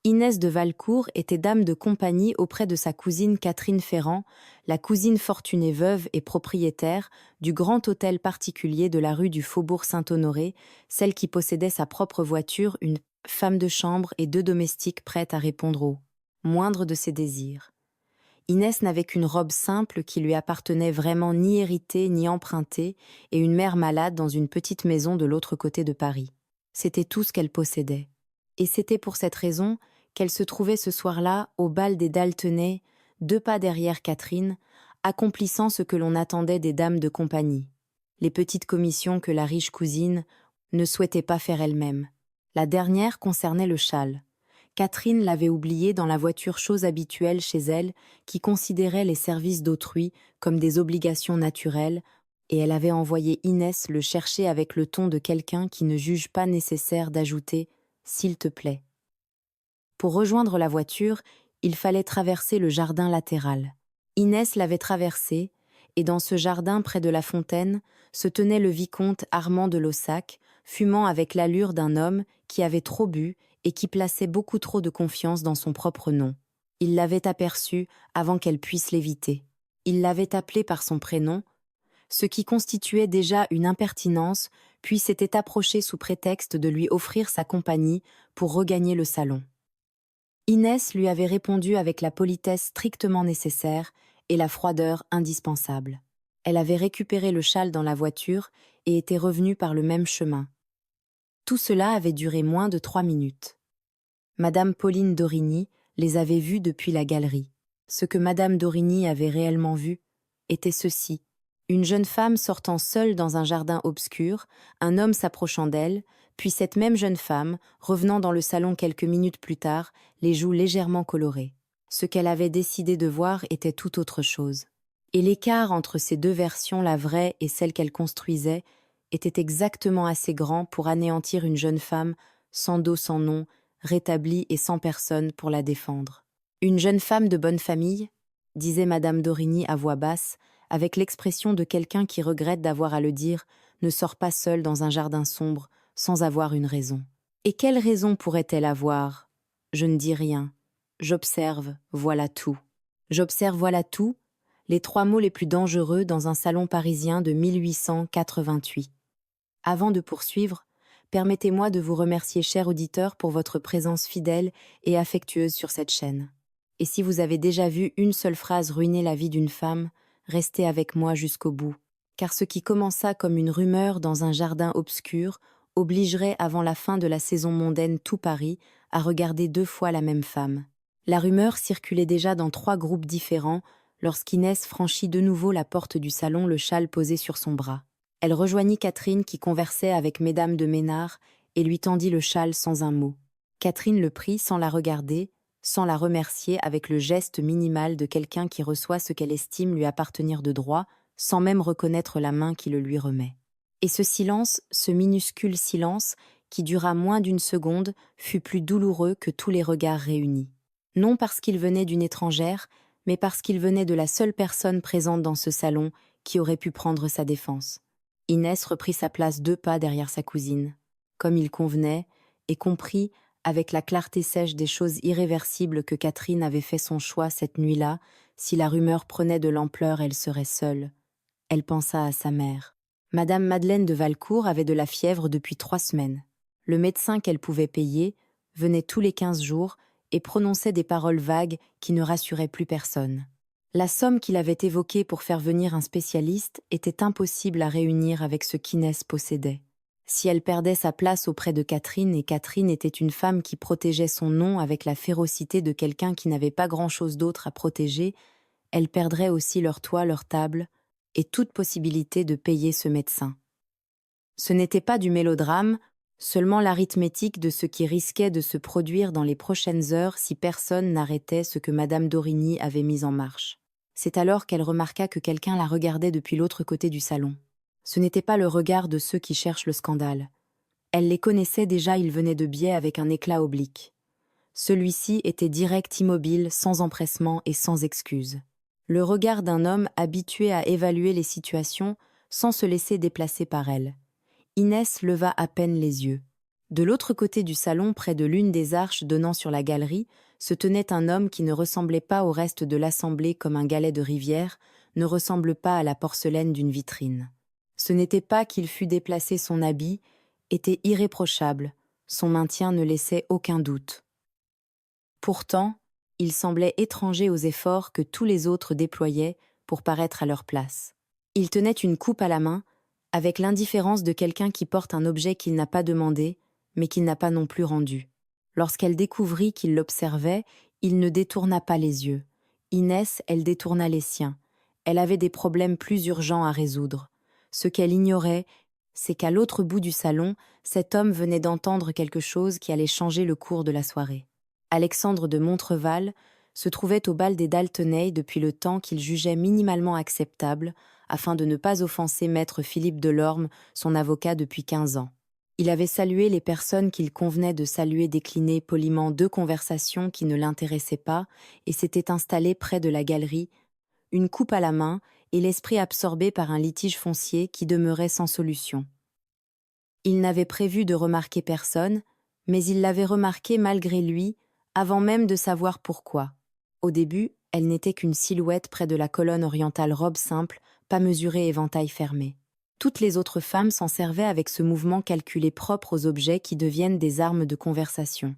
Inès de Valcourt était dame de compagnie auprès de sa cousine Catherine Ferrand, la cousine fortunée veuve et propriétaire du grand hôtel particulier de la rue du Faubourg Saint-Honoré, celle qui possédait sa propre voiture, une femme de chambre et 2 domestiques prêtes à répondre au moindre de ses désirs. Inès n'avait qu'une robe simple qui lui appartenait vraiment ni héritée ni empruntée et une mère malade dans une petite maison de l'autre côté de Paris. C'était tout ce qu'elle possédait. Et c'était pour cette raison qu'elle se trouvait ce soir-là au bal des Daltonais, 2 pas derrière Catherine, accomplissant ce que l'on attendait des dames de compagnie. Les petites commissions que la riche cousine ne souhaitait pas faire elle-même. La dernière concernait le châle. Catherine l'avait oublié dans la voiture, chose habituelle chez elle, qui considérait les services d'autrui comme des obligations naturelles, et elle avait envoyé Inès le chercher avec le ton de quelqu'un qui ne juge pas nécessaire d'ajouter « s'il te plaît ». Pour rejoindre la voiture, il fallait traverser le jardin latéral. Inès l'avait traversé, et dans ce jardin près de la fontaine se tenait le vicomte Armand de Laussac, fumant avec l'allure d'un homme qui avait trop bu et qui plaçait beaucoup trop de confiance dans son propre nom. Il l'avait aperçue avant qu'elle puisse l'éviter. Il l'avait appelée par son prénom, ce qui constituait déjà une impertinence, puis s'était approché sous prétexte de lui offrir sa compagnie pour regagner le salon. Inès lui avait répondu avec la politesse strictement nécessaire et la froideur indispensable. Elle avait récupéré le châle dans la voiture et était revenue par le même chemin. Tout cela avait duré moins de 3 minutes. Madame Pauline d'Origny les avait vus depuis la galerie. Ce que Madame d'Origny avait réellement vu était ceci. Une jeune femme sortant seule dans un jardin obscur, un homme s'approchant d'elle, puis cette même jeune femme, revenant dans le salon quelques minutes plus tard, les joues légèrement colorées. Ce qu'elle avait décidé de voir était tout autre chose. Et l'écart entre ces 2 versions, la vraie et celle qu'elle construisait, était exactement assez grand pour anéantir une jeune femme, sans dos sans nom, rétablie et sans personne pour la défendre. Une jeune femme de bonne famille, disait Madame d'Origny à voix basse, avec l'expression de quelqu'un qui regrette d'avoir à le dire, ne sort pas seule dans un jardin sombre, sans avoir une raison. Et quelle raison pourrait-elle avoir? Je ne dis rien. J'observe, voilà tout. J'observe, voilà tout, les 3 mots les plus dangereux dans un salon parisien de 1888. Avant de poursuivre, permettez-moi de vous remercier, cher auditeur, pour votre présence fidèle et affectueuse sur cette chaîne. Et si vous avez déjà vu une seule phrase ruiner la vie d'une femme, restez avec moi jusqu'au bout, car ce qui commença comme une rumeur dans un jardin obscur obligerait avant la fin de la saison mondaine tout Paris à regarder 2 fois la même femme. La rumeur circulait déjà dans 3 groupes différents lorsqu'Inès franchit de nouveau la porte du salon, le châle posé sur son bras. Elle rejoignit Catherine qui conversait avec mesdames de Ménard et lui tendit le châle sans un mot. Catherine le prit sans la regarder, sans la remercier, avec le geste minimal de quelqu'un qui reçoit ce qu'elle estime lui appartenir de droit, sans même reconnaître la main qui le lui remet. Et ce silence, ce minuscule silence, qui dura moins d'1 seconde, fut plus douloureux que tous les regards réunis. Non parce qu'il venait d'une étrangère, mais parce qu'il venait de la seule personne présente dans ce salon qui aurait pu prendre sa défense. Inès reprit sa place 2 pas derrière sa cousine, comme il convenait, et comprit, avec la clarté sèche des choses irréversibles, que Catherine avait fait son choix cette nuit-là. Si la rumeur prenait de l'ampleur, elle serait seule. Elle pensa à sa mère. Madame Madeleine de Valcourt avait de la fièvre depuis 3 semaines. Le médecin qu'elle pouvait payer venait tous les 15 jours et prononçait des paroles vagues qui ne rassuraient plus personne. La somme qu'il avait évoquée pour faire venir un spécialiste était impossible à réunir avec ce qu'Inès possédait. Si elle perdait sa place auprès de Catherine, et Catherine était une femme qui protégeait son nom avec la férocité de quelqu'un qui n'avait pas grand-chose d'autre à protéger, elle perdrait aussi leur toit, leur table, et toute possibilité de payer ce médecin. Ce n'était pas du mélodrame, seulement l'arithmétique de ce qui risquait de se produire dans les prochaines heures si personne n'arrêtait ce que Madame d'Origny avait mis en marche. C'est alors qu'elle remarqua que quelqu'un la regardait depuis l'autre côté du salon. Ce n'était pas le regard de ceux qui cherchent le scandale. Elle les connaissait déjà, ils venaient de biais avec un éclat oblique. Celui-ci était direct, immobile, sans empressement et sans excuse. Le regard d'un homme habitué à évaluer les situations sans se laisser déplacer par elles. Inès leva à peine les yeux. De l'autre côté du salon, près de l'une des arches donnant sur la galerie, se tenait un homme qui ne ressemblait pas au reste de l'assemblée comme un galet de rivière, ne ressemble pas à la porcelaine d'une vitrine. Ce n'était pas qu'il fût déplacé son habit, était irréprochable, son maintien ne laissait aucun doute. Pourtant, il semblait étranger aux efforts que tous les autres déployaient pour paraître à leur place. Il tenait une coupe à la main, avec l'indifférence de quelqu'un qui porte un objet qu'il n'a pas demandé, mais qu'il n'a pas non plus rendu. Lorsqu'elle découvrit qu'il l'observait, il ne détourna pas les yeux. Inès, elle détourna les siens. Elle avait des problèmes plus urgents à résoudre. Ce qu'elle ignorait, c'est qu'à l'autre bout du salon, cet homme venait d'entendre quelque chose qui allait changer le cours de la soirée. Alexandre de Montreval se trouvait au bal des D'Altenay depuis le temps qu'il jugeait minimalement acceptable, afin de ne pas offenser maître Philippe Delorme, son avocat depuis 15 ans. Il avait salué les personnes qu'il convenait de saluer, décliné poliment 2 conversations qui ne l'intéressaient pas, et s'était installé près de la galerie, une coupe à la main et l'esprit absorbé par un litige foncier qui demeurait sans solution. Il n'avait prévu de remarquer personne, mais il l'avait remarqué malgré lui, avant même de savoir pourquoi. Au début, elle n'était qu'une silhouette près de la colonne orientale, robe simple, pas mesurée, éventail fermé. Toutes les autres femmes s'en servaient avec ce mouvement calculé propre aux objets qui deviennent des armes de conversation.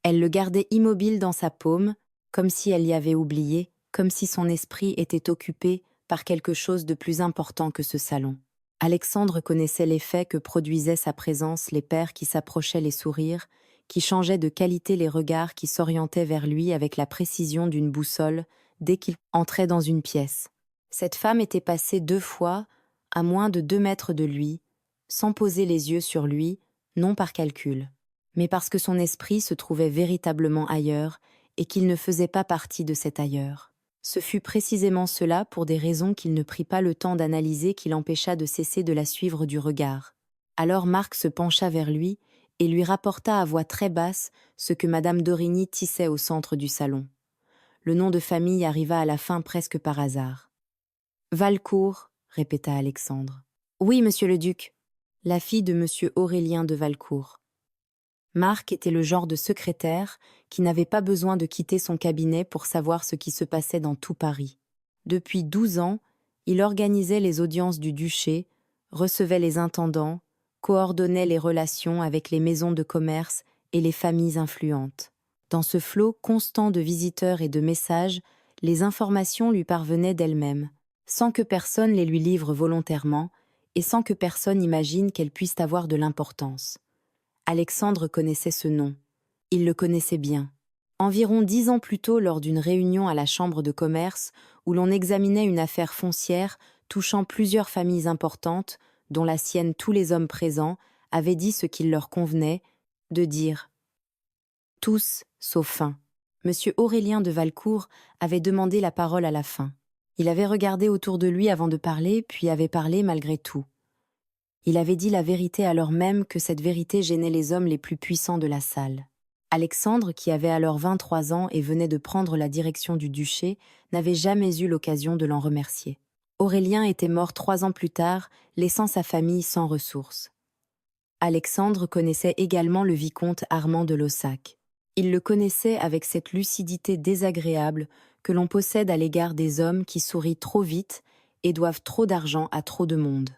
Elle le gardait immobile dans sa paume, comme si elle y avait oublié, comme si son esprit était occupé par quelque chose de plus important que ce salon. Alexandre connaissait l'effet que produisait sa présence, les pères qui s'approchaient, les sourires, qui changeaient de qualité, les regards qui s'orientaient vers lui avec la précision d'une boussole dès qu'il entrait dans une pièce. Cette femme était passée 2 fois, à moins de 2 mètres de lui, sans poser les yeux sur lui, non par calcul, mais parce que son esprit se trouvait véritablement ailleurs et qu'il ne faisait pas partie de cet ailleurs. Ce fut précisément cela, pour des raisons qu'il ne prit pas le temps d'analyser, qui l'empêcha de cesser de la suivre du regard. Alors Marc se pencha vers lui et lui rapporta à voix très basse ce que Madame d'Origny tissait au centre du salon. Le nom de famille arriva à la fin presque par hasard. « Valcourt », répéta Alexandre. « Oui, monsieur le duc. » La fille de monsieur Aurélien de Valcourt. Marc était le genre de secrétaire qui n'avait pas besoin de quitter son cabinet pour savoir ce qui se passait dans tout Paris. Depuis 12 ans, il organisait les audiences du duché, recevait les intendants, coordonnait les relations avec les maisons de commerce et les familles influentes. Dans ce flot constant de visiteurs et de messages, les informations lui parvenaient d'elles-mêmes, sans que personne les lui livre volontairement et sans que personne imagine qu'elles puissent avoir de l'importance. Alexandre connaissait ce nom. Il le connaissait bien. Environ 10 ans plus tôt, lors d'une réunion à la chambre de commerce où l'on examinait une affaire foncière touchant plusieurs familles importantes, dont la sienne, tous les hommes présents avaient dit ce qu'il leur convenait de dire. Tous, sauf un. Monsieur Aurélien de Valcourt avait demandé la parole à la fin. Il avait regardé autour de lui avant de parler, puis avait parlé malgré tout. Il avait dit la vérité alors même que cette vérité gênait les hommes les plus puissants de la salle. Alexandre, qui avait alors 23 ans et venait de prendre la direction du duché, n'avait jamais eu l'occasion de l'en remercier. Aurélien était mort 3 ans plus tard, laissant sa famille sans ressources. Alexandre connaissait également le vicomte Armand de Laussac. Il le connaissait avec cette lucidité désagréable que l'on possède à l'égard des hommes qui sourient trop vite et doivent trop d'argent à trop de monde.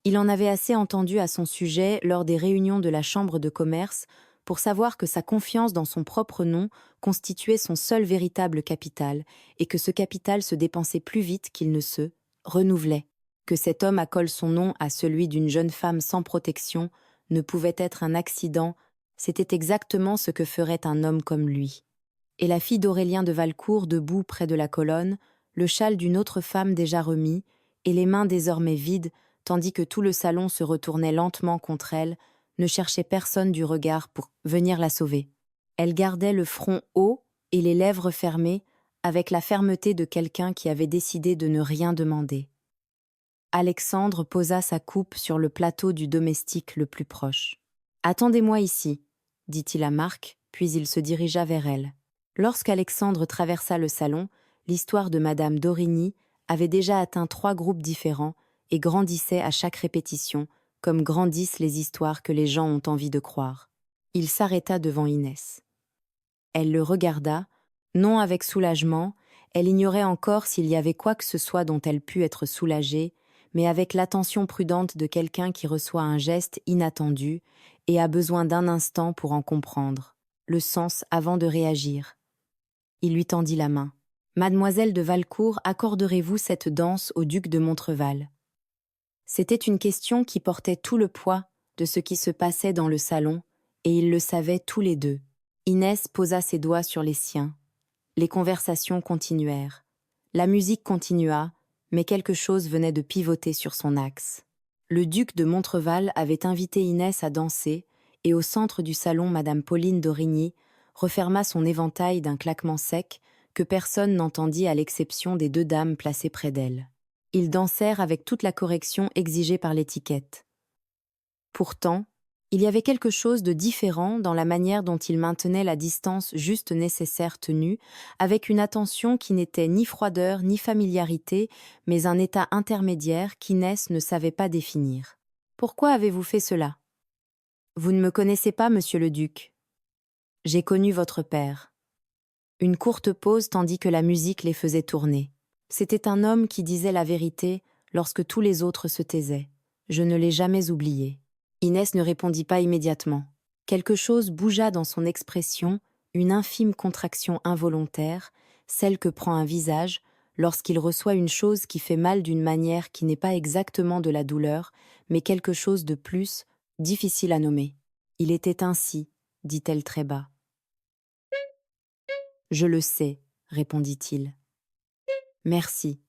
Il en avait assez entendu à son sujet lors des réunions de la chambre de commerce pour savoir que sa confiance dans son propre nom constituait son seul véritable capital et que ce capital se dépensait plus vite qu'il ne se renouvelait. Que cet homme accole son nom à celui d'une jeune femme sans protection ne pouvait être un accident, c'était exactement ce que ferait un homme comme lui. Et la fille d'Aurélien de Valcourt, debout près de la colonne, le châle d'une autre femme déjà remis, et les mains désormais vides, tandis que tout le salon se retournait lentement contre elle, ne cherchait personne du regard pour venir la sauver. Elle gardait le front haut et les lèvres fermées, avec la fermeté de quelqu'un qui avait décidé de ne rien demander. Alexandre posa sa coupe sur le plateau du domestique le plus proche. « Attendez-moi ici », dit-il à Marc, puis il se dirigea vers elle. Lorsqu'Alexandre traversa le salon, l'histoire de Madame d'Origny avait déjà atteint 3 groupes différents et grandissait à chaque répétition, comme grandissent les histoires que les gens ont envie de croire. Il s'arrêta devant Inès. Elle le regarda, non avec soulagement, elle ignorait encore s'il y avait quoi que ce soit dont elle pût être soulagée, mais avec l'attention prudente de quelqu'un qui reçoit un geste inattendu et a besoin d'un instant pour en comprendre le sens avant de réagir. Il lui tendit la main. « Mademoiselle de Valcourt, accorderez-vous cette danse au duc de Montreval ?» C'était une question qui portait tout le poids de ce qui se passait dans le salon, et ils le savaient tous les deux. Inès posa ses doigts sur les siens. Les conversations continuèrent. La musique continua, mais quelque chose venait de pivoter sur son axe. Le duc de Montreval avait invité Inès à danser, et au centre du salon, Madame Pauline d'Origny referma son éventail d'un claquement sec que personne n'entendit à l'exception des deux dames placées près d'elle. Ils dansèrent avec toute la correction exigée par l'étiquette. Pourtant, il y avait quelque chose de différent dans la manière dont ils maintenaient la distance juste nécessaire tenue, avec une attention qui n'était ni froideur ni familiarité, mais un état intermédiaire qu'Inès ne savait pas définir. « Pourquoi avez-vous fait cela ? » ?»« Vous ne me connaissez pas, monsieur le duc. J'ai connu votre père. » Une courte pause tandis que la musique les faisait tourner. C'était un homme qui disait la vérité lorsque tous les autres se taisaient. Je ne l'ai jamais oublié. Inès ne répondit pas immédiatement. Quelque chose bougea dans son expression, une infime contraction involontaire, celle que prend un visage lorsqu'il reçoit une chose qui fait mal d'une manière qui n'est pas exactement de la douleur, mais quelque chose de plus, difficile à nommer. « Il était ainsi, » dit-elle très bas. « Je le sais, » répondit-il. « Merci. »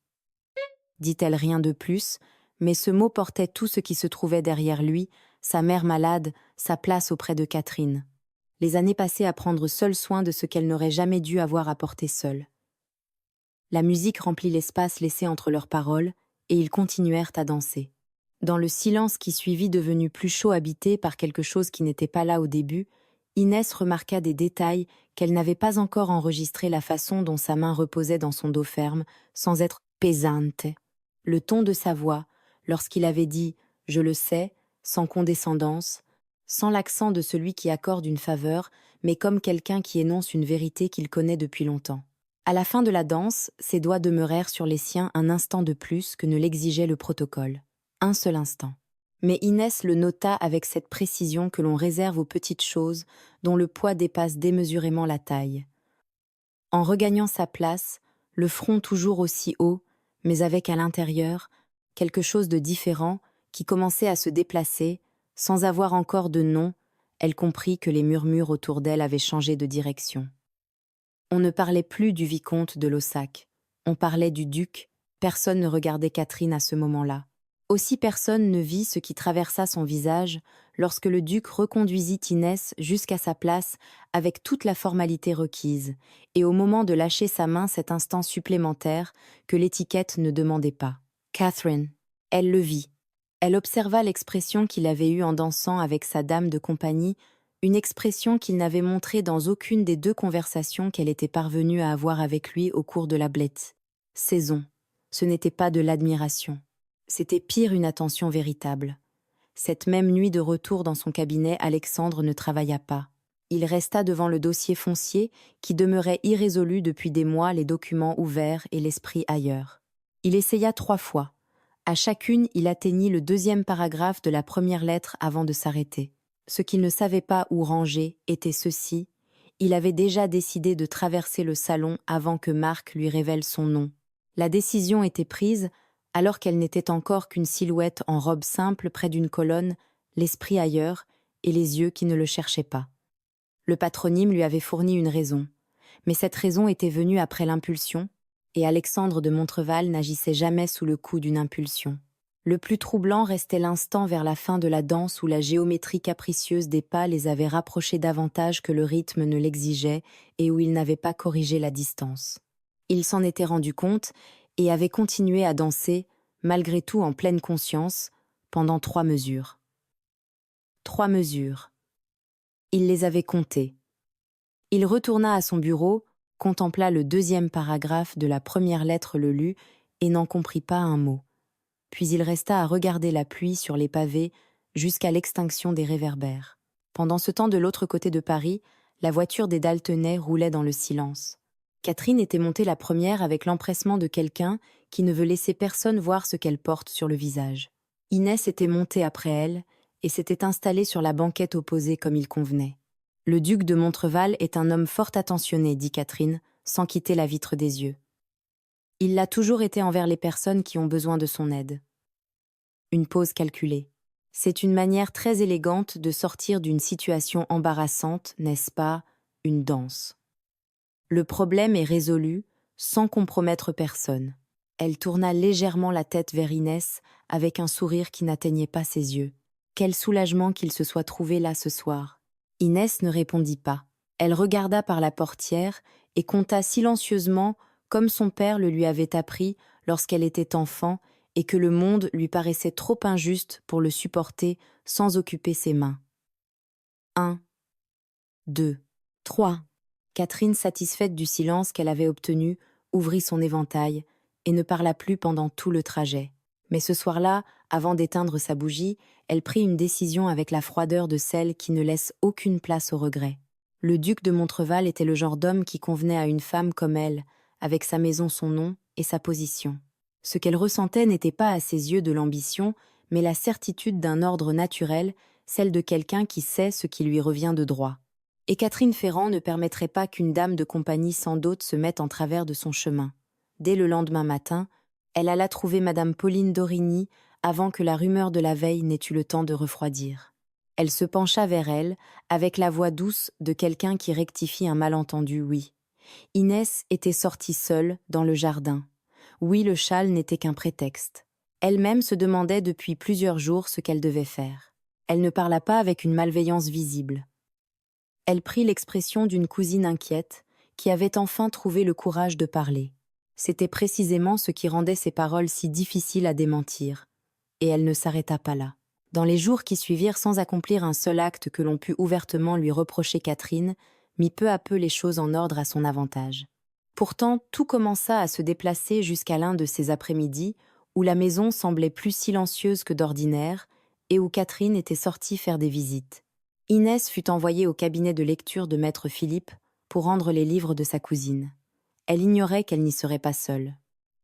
dit-elle rien de plus, mais ce mot portait tout ce qui se trouvait derrière lui, sa mère malade, sa place auprès de Catherine. Les années passées à prendre seule soin de ce qu'elle n'aurait jamais dû avoir à porter seule. La musique remplit l'espace laissé entre leurs paroles, et ils continuèrent à danser. Dans le silence qui suivit, devenu plus chaud, habité par quelque chose qui n'était pas là au début, Inès remarqua des détails qu'elle n'avait pas encore enregistrés, la façon dont sa main reposait dans son dos ferme, sans être pesante. Le ton de sa voix, lorsqu'il avait dit « je le sais », sans condescendance, sans l'accent de celui qui accorde une faveur, mais comme quelqu'un qui énonce une vérité qu'il connaît depuis longtemps. À la fin de la danse, ses doigts demeurèrent sur les siens un instant de plus que ne l'exigeait le protocole. Un seul instant. Mais Inès le nota avec cette précision que l'on réserve aux petites choses dont le poids dépasse démesurément la taille. En regagnant sa place, le front toujours aussi haut, mais avec à l'intérieur quelque chose de différent qui commençait à se déplacer, sans avoir encore de nom, elle comprit que les murmures autour d'elle avaient changé de direction. On ne parlait plus du vicomte de Laussac, on parlait du duc, personne ne regardait Catherine à ce moment-là. Aussi personne ne vit ce qui traversa son visage lorsque le duc reconduisit Inès jusqu'à sa place avec toute la formalité requise, et au moment de lâcher sa main cet instant supplémentaire que l'étiquette ne demandait pas. Catherine, elle le vit. Elle observa l'expression qu'il avait eue en dansant avec sa dame de compagnie, une expression qu'il n'avait montrée dans aucune des deux conversations qu'elle était parvenue à avoir avec lui au cours de la blette. Saison, ce n'était pas de l'admiration. C'était pire, une attention véritable. Cette même nuit de retour dans son cabinet, Alexandre ne travailla pas. Il resta devant le dossier foncier qui demeurait irrésolu depuis des mois, les documents ouverts et l'esprit ailleurs. Il essaya 3 fois. À chacune, il atteignit le 2e paragraphe de la première lettre avant de s'arrêter. Ce qu'il ne savait pas où ranger était ceci: il avait déjà décidé de traverser le salon avant que Marc lui révèle son nom. La décision était prise alors qu'elle n'était encore qu'une silhouette en robe simple près d'une colonne, l'esprit ailleurs et les yeux qui ne le cherchaient pas. Le patronyme lui avait fourni une raison, mais cette raison était venue après l'impulsion, et Alexandre de Montreval n'agissait jamais sous le coup d'une impulsion. Le plus troublant restait l'instant vers la fin de la danse où la géométrie capricieuse des pas les avait rapprochés davantage que le rythme ne l'exigeait et où il n'avait pas corrigé la distance. Il s'en était rendu compte et avait continué à danser, malgré tout en pleine conscience, pendant 3 mesures. 3 mesures. Il les avait comptées. Il retourna à son bureau, contempla le 2e paragraphe de la première lettre, le lut, et n'en comprit pas un mot. Puis il resta à regarder la pluie sur les pavés jusqu'à l'extinction des réverbères. Pendant ce temps, de l'autre côté de Paris, la voiture des Daltonais roulait dans le silence. Catherine était montée la première avec l'empressement de quelqu'un qui ne veut laisser personne voir ce qu'elle porte sur le visage. Inès était montée après elle et s'était installée sur la banquette opposée comme il convenait. Le duc de Montreval est un homme fort attentionné, dit Catherine, sans quitter la vitre des yeux. Il l'a toujours été envers les personnes qui ont besoin de son aide. Une pause calculée. C'est une manière très élégante de sortir d'une situation embarrassante, n'est-ce pas, une danse. Le problème est résolu, sans compromettre personne. Elle tourna légèrement la tête vers Inès, avec un sourire qui n'atteignait pas ses yeux. Quel soulagement qu'il se soit trouvé là ce soir. Inès ne répondit pas. Elle regarda par la portière et compta silencieusement, comme son père le lui avait appris lorsqu'elle était enfant et que le monde lui paraissait trop injuste pour le supporter sans occuper ses mains. 1, 2, 3. Catherine, satisfaite du silence qu'elle avait obtenu, ouvrit son éventail et ne parla plus pendant tout le trajet. Mais ce soir-là, avant d'éteindre sa bougie, elle prit une décision avec la froideur de celle qui ne laisse aucune place au regret. Le duc de Montreval était le genre d'homme qui convenait à une femme comme elle, avec sa maison, son nom et sa position. Ce qu'elle ressentait n'était pas à ses yeux de l'ambition, mais la certitude d'un ordre naturel, celle de quelqu'un qui sait ce qui lui revient de droit. Et Catherine Ferrand ne permettrait pas qu'une dame de compagnie sans dot se mette en travers de son chemin. Dès le lendemain matin, elle alla trouver madame Pauline d'Origny avant que la rumeur de la veille n'ait eu le temps de refroidir. Elle se pencha vers elle, avec la voix douce de quelqu'un qui rectifie un malentendu, oui. Inès était sortie seule, dans le jardin. Oui, le châle n'était qu'un prétexte. Elle-même se demandait depuis plusieurs jours ce qu'elle devait faire. Elle ne parla pas avec une malveillance visible. Elle prit l'expression d'une cousine inquiète, qui avait enfin trouvé le courage de parler. C'était précisément ce qui rendait ses paroles si difficiles à démentir. Et elle ne s'arrêta pas là. Dans les jours qui suivirent, sans accomplir un seul acte que l'on put ouvertement lui reprocher, Catherine mit peu à peu les choses en ordre à son avantage. Pourtant, tout commença à se déplacer jusqu'à l'un de ces après-midi où la maison semblait plus silencieuse que d'ordinaire et où Catherine était sortie faire des visites. Inès fut envoyée au cabinet de lecture de maître Philippe pour rendre les livres de sa cousine. Elle ignorait qu'elle n'y serait pas seule.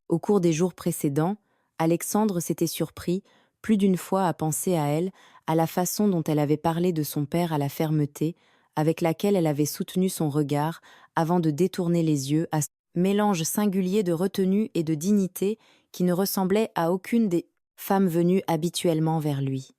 Au cours des jours précédents, Alexandre s'était surpris plus d'une fois à penser à elle, à la façon dont elle avait parlé de son père, à la fermeté avec laquelle elle avait soutenu son regard avant de détourner les yeux, à ce mélange singulier de retenue et de dignité qui ne ressemblait à aucune des femmes venues habituellement vers lui.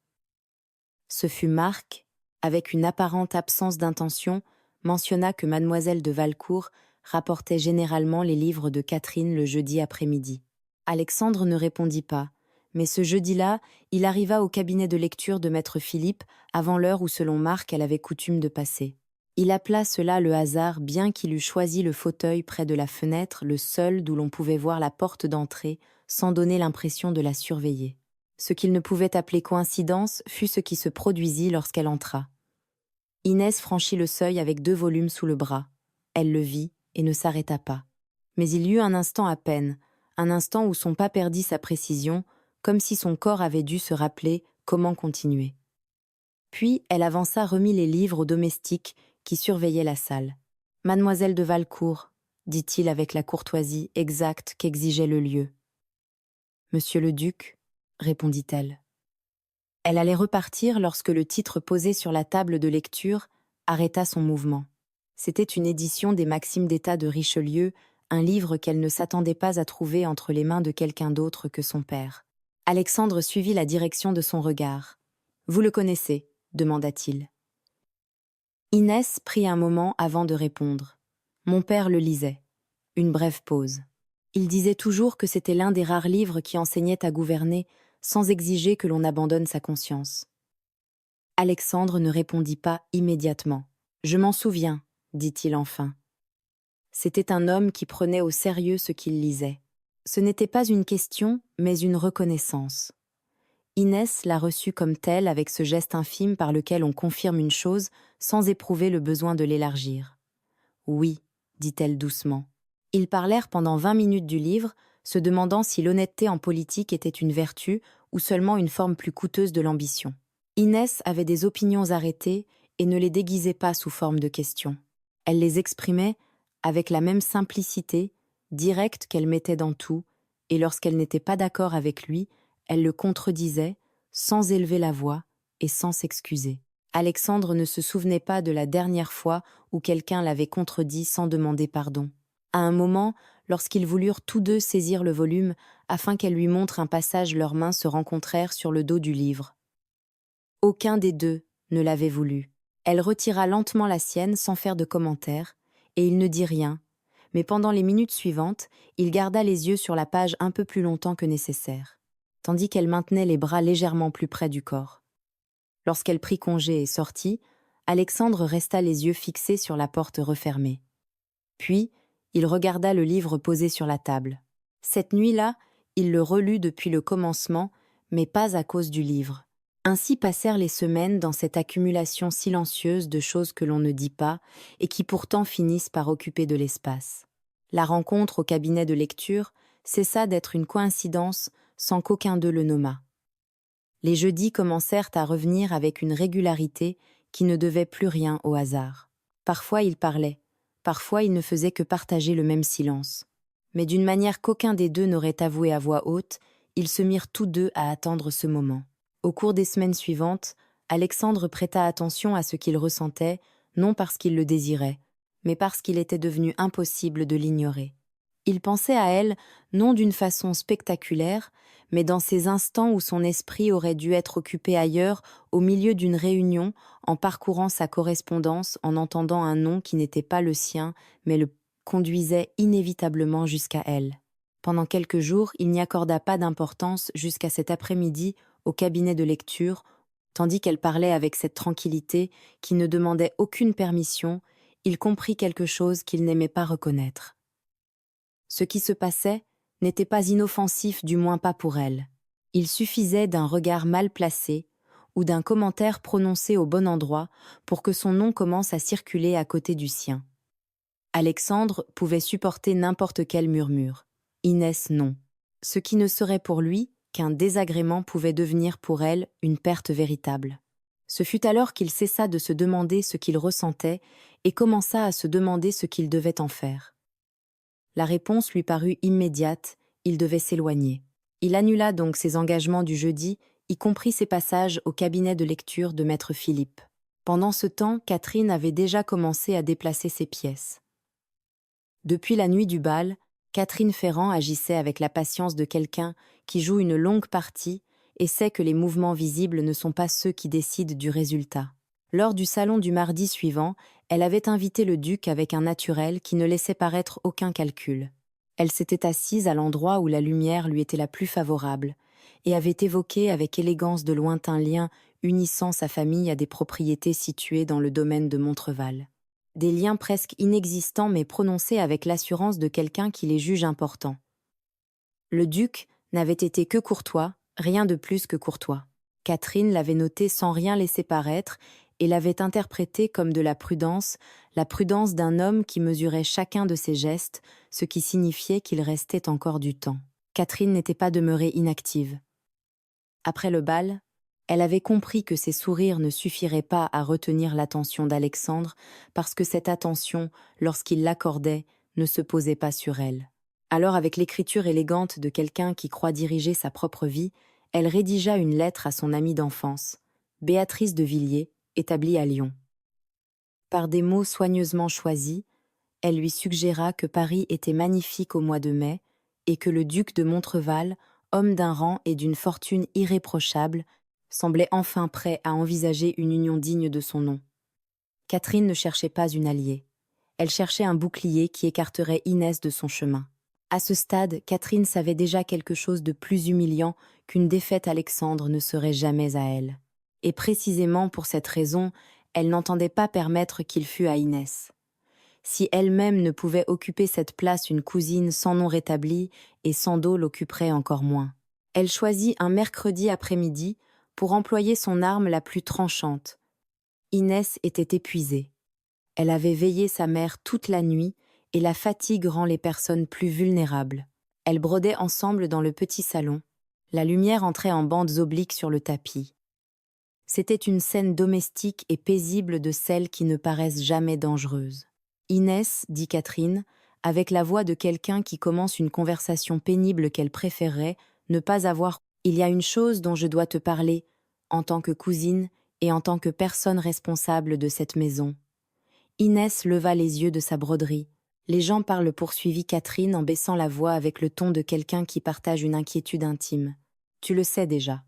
Ce fut Marc, avec une apparente absence d'intention, mentionna que mademoiselle de Valcourt rapportait généralement les livres de Catherine le jeudi après-midi. Alexandre ne répondit pas, mais ce jeudi-là, il arriva au cabinet de lecture de maître Philippe avant l'heure où, selon Marc, elle avait coutume de passer. Il appela cela le hasard, bien qu'il eût choisi le fauteuil près de la fenêtre, le seul d'où l'on pouvait voir la porte d'entrée, sans donner l'impression de la surveiller. Ce qu'il ne pouvait appeler coïncidence fut ce qui se produisit lorsqu'elle entra. Inès franchit le seuil avec 2 volumes sous le bras. Elle le vit et ne s'arrêta pas. Mais il y eut un instant à peine, un instant où son pas perdit sa précision, comme si son corps avait dû se rappeler comment continuer. Puis elle avança, remit les livres au domestique qui surveillait la salle. « Mademoiselle de Valcourt », dit-il avec la courtoisie exacte qu'exigeait le lieu. « Monsieur le duc », répondit-elle. Elle allait repartir lorsque le titre posé sur la table de lecture arrêta son mouvement. C'était une édition des Maximes d'État de Richelieu, un livre qu'elle ne s'attendait pas à trouver entre les mains de quelqu'un d'autre que son père. Alexandre suivit la direction de son regard. « Vous le connaissez ?» demanda-t-il. Inès prit un moment avant de répondre. Mon père le lisait. Une brève pause. Il disait toujours que c'était l'un des rares livres qui enseignaient à gouverner sans exiger que l'on abandonne sa conscience. Alexandre ne répondit pas immédiatement. « Je m'en souviens », dit-il enfin. C'était un homme qui prenait au sérieux ce qu'il lisait. Ce n'était pas une question, mais une reconnaissance. Inès la reçut comme telle avec ce geste infime par lequel on confirme une chose sans éprouver le besoin de l'élargir. « Oui », dit-elle doucement. Ils parlèrent pendant 20 minutes du livre, se demandant si l'honnêteté en politique était une vertu ou seulement une forme plus coûteuse de l'ambition. Inès avait des opinions arrêtées et ne les déguisait pas sous forme de questions. Elle les exprimait avec la même simplicité, directe qu'elle mettait dans tout, et lorsqu'elle n'était pas d'accord avec lui, elle le contredisait, sans élever la voix et sans s'excuser. Alexandre ne se souvenait pas de la dernière fois où quelqu'un l'avait contredit sans demander pardon. À un moment, lorsqu'ils voulurent tous deux saisir le volume afin qu'elle lui montre un passage, leurs mains se rencontrèrent sur le dos du livre. Aucun des deux ne l'avait voulu. Elle retira lentement la sienne sans faire de commentaire, et il ne dit rien, mais pendant les minutes suivantes, il garda les yeux sur la page un peu plus longtemps que nécessaire, tandis qu'elle maintenait les bras légèrement plus près du corps. Lorsqu'elle prit congé et sortit, Alexandre resta les yeux fixés sur la porte refermée. Puis, il regarda le livre posé sur la table. Cette nuit-là, il le relut depuis le commencement, mais pas à cause du livre. Ainsi passèrent les semaines dans cette accumulation silencieuse de choses que l'on ne dit pas et qui pourtant finissent par occuper de l'espace. La rencontre au cabinet de lecture cessa d'être une coïncidence sans qu'aucun d'eux le nommât. Les jeudis commencèrent à revenir avec une régularité qui ne devait plus rien au hasard. Parfois ils parlaient, parfois ils ne faisaient que partager le même silence. Mais d'une manière qu'aucun des deux n'aurait avoué à voix haute, ils se mirent tous deux à attendre ce moment. Au cours des semaines suivantes, Alexandre prêta attention à ce qu'il ressentait, non parce qu'il le désirait, mais parce qu'il était devenu impossible de l'ignorer. Il pensait à elle, non d'une façon spectaculaire, mais dans ces instants où son esprit aurait dû être occupé ailleurs, au milieu d'une réunion, en parcourant sa correspondance, en entendant un nom qui n'était pas le sien, mais le conduisait inévitablement jusqu'à elle. Pendant quelques jours, il n'y accorda pas d'importance jusqu'à cet après-midi au cabinet de lecture, tandis qu'elle parlait avec cette tranquillité qui ne demandait aucune permission, il comprit quelque chose qu'il n'aimait pas reconnaître. Ce qui se passait n'était pas inoffensif, du moins pas pour elle. Il suffisait d'un regard mal placé ou d'un commentaire prononcé au bon endroit pour que son nom commence à circuler à côté du sien. Alexandre pouvait supporter n'importe quel murmure. Inès non. Ce qui ne serait pour lui qu'un désagrément pouvait devenir pour elle une perte véritable. Ce fut alors qu'il cessa de se demander ce qu'il ressentait et commença à se demander ce qu'il devait en faire. La réponse lui parut immédiate, il devait s'éloigner. Il annula donc ses engagements du jeudi, y compris ses passages au cabinet de lecture de maître Philippe. Pendant ce temps, Catherine avait déjà commencé à déplacer ses pièces. Depuis la nuit du bal, Catherine Ferrand agissait avec la patience de quelqu'un qui joue une longue partie et sait que les mouvements visibles ne sont pas ceux qui décident du résultat. Lors du salon du mardi suivant, elle avait invité le duc avec un naturel qui ne laissait paraître aucun calcul. Elle s'était assise à l'endroit où la lumière lui était la plus favorable et avait évoqué avec élégance de lointains liens unissant sa famille à des propriétés situées dans le domaine de Montreval. Des liens presque inexistants mais prononcés avec l'assurance de quelqu'un qui les juge importants. Le duc n'avait été que courtois, rien de plus que courtois. Catherine l'avait noté sans rien laisser paraître et l'avait interprété comme de la prudence d'un homme qui mesurait chacun de ses gestes, ce qui signifiait qu'il restait encore du temps. Catherine n'était pas demeurée inactive. Après le bal, elle avait compris que ses sourires ne suffiraient pas à retenir l'attention d'Alexandre parce que cette attention, lorsqu'il l'accordait, ne se posait pas sur elle. Alors, avec l'écriture élégante de quelqu'un qui croit diriger sa propre vie, elle rédigea une lettre à son amie d'enfance, Béatrice de Villiers, établie à Lyon. Par des mots soigneusement choisis, elle lui suggéra que Paris était magnifique au mois de mai et que le duc de Montreval, homme d'un rang et d'une fortune irréprochable, semblait enfin prêt à envisager une union digne de son nom. Catherine ne cherchait pas une alliée. Elle cherchait un bouclier qui écarterait Inès de son chemin. À ce stade, Catherine savait déjà quelque chose de plus humiliant qu'une défaite Alexandre ne serait jamais à elle. Et précisément pour cette raison, elle n'entendait pas permettre qu'il fût à Inès. Si elle-même ne pouvait occuper cette place, une cousine sans nom rétabli et sans dos l'occuperait encore moins. Elle choisit un mercredi après-midi pour employer son arme la plus tranchante. Inès était épuisée. Elle avait veillé sa mère toute la nuit et la fatigue rend les personnes plus vulnérables. Elles brodaient ensemble dans le petit salon. La lumière entrait en bandes obliques sur le tapis. C'était une scène domestique et paisible de celles qui ne paraissent jamais dangereuses. Inès, dit Catherine, avec la voix de quelqu'un qui commence une conversation pénible qu'elle préférerait ne pas avoir. Il y a une chose dont je dois te parler, en tant que cousine et en tant que personne responsable de cette maison. Inès leva les yeux de sa broderie. Les gens parlent, poursuivit Catherine en baissant la voix avec le ton de quelqu'un qui partage une inquiétude intime. Tu le sais déjà.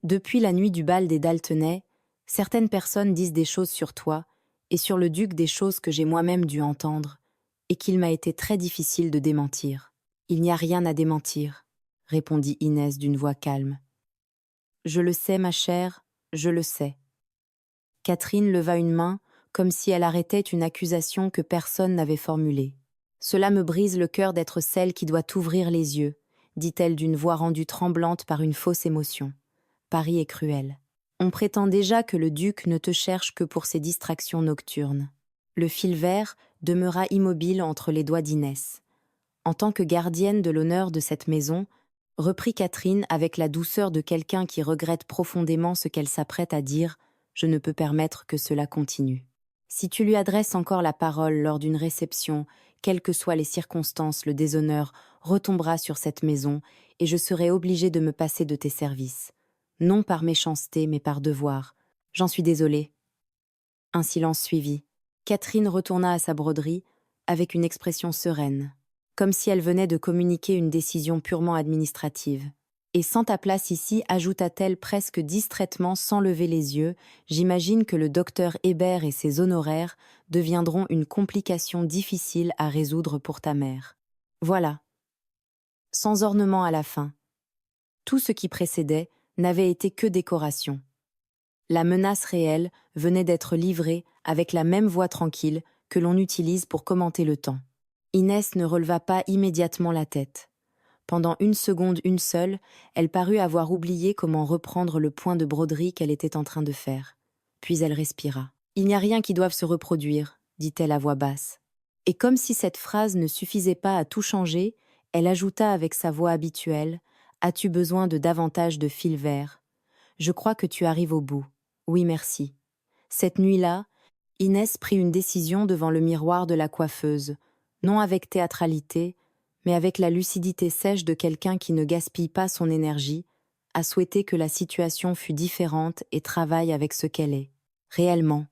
Depuis la nuit du bal des Daltonais, certaines personnes disent des choses sur toi et sur le duc, des choses que j'ai moi-même dû entendre et qu'il m'a été très difficile de démentir. Il n'y a rien à démentir, répondit Inès d'une voix calme. Je le sais, ma chère, je le sais. Catherine leva une main comme si elle arrêtait une accusation que personne n'avait formulée. Cela me brise le cœur d'être celle qui doit t'ouvrir les yeux, dit-elle d'une voix rendue tremblante par une fausse émotion. Paris est cruel. On prétend déjà que le duc ne te cherche que pour ses distractions nocturnes. Le fil vert demeura immobile entre les doigts d'Inès. En tant que gardienne de l'honneur de cette maison, reprit Catherine avec la douceur de quelqu'un qui regrette profondément ce qu'elle s'apprête à dire, je ne peux permettre que cela continue. Si tu lui adresses encore la parole lors d'une réception, quelles que soient les circonstances, le déshonneur retombera sur cette maison et je serai obligée de me passer de tes services. Non par méchanceté, mais par devoir. J'en suis désolée. Un silence suivit. Catherine retourna à sa broderie avec une expression sereine, comme si elle venait de communiquer une décision purement administrative. Et sans ta place ici, ajouta-t-elle presque distraitement sans lever les yeux, j'imagine que le docteur Hébert et ses honoraires deviendront une complication difficile à résoudre pour ta mère. Voilà. Sans ornement à la fin. Tout ce qui précédait n'avait été que décoration. La menace réelle venait d'être livrée avec la même voix tranquille que l'on utilise pour commenter le temps. Inès ne releva pas immédiatement la tête. Pendant une seconde, une seule, elle parut avoir oublié comment reprendre le point de broderie qu'elle était en train de faire. Puis elle respira. « Il n'y a rien qui doive se reproduire », dit-elle à voix basse. Et comme si cette phrase ne suffisait pas à tout changer, elle ajouta avec sa voix habituelle « As-tu besoin de davantage de fil vert ? Je crois que tu arrives au bout. Oui, merci. » Cette nuit-là, Inès prit une décision devant le miroir de la coiffeuse, non avec théâtralité, mais avec la lucidité sèche de quelqu'un qui ne gaspille pas son énergie, à souhaiter que la situation fût différente et travaille avec ce qu'elle est. Réellement,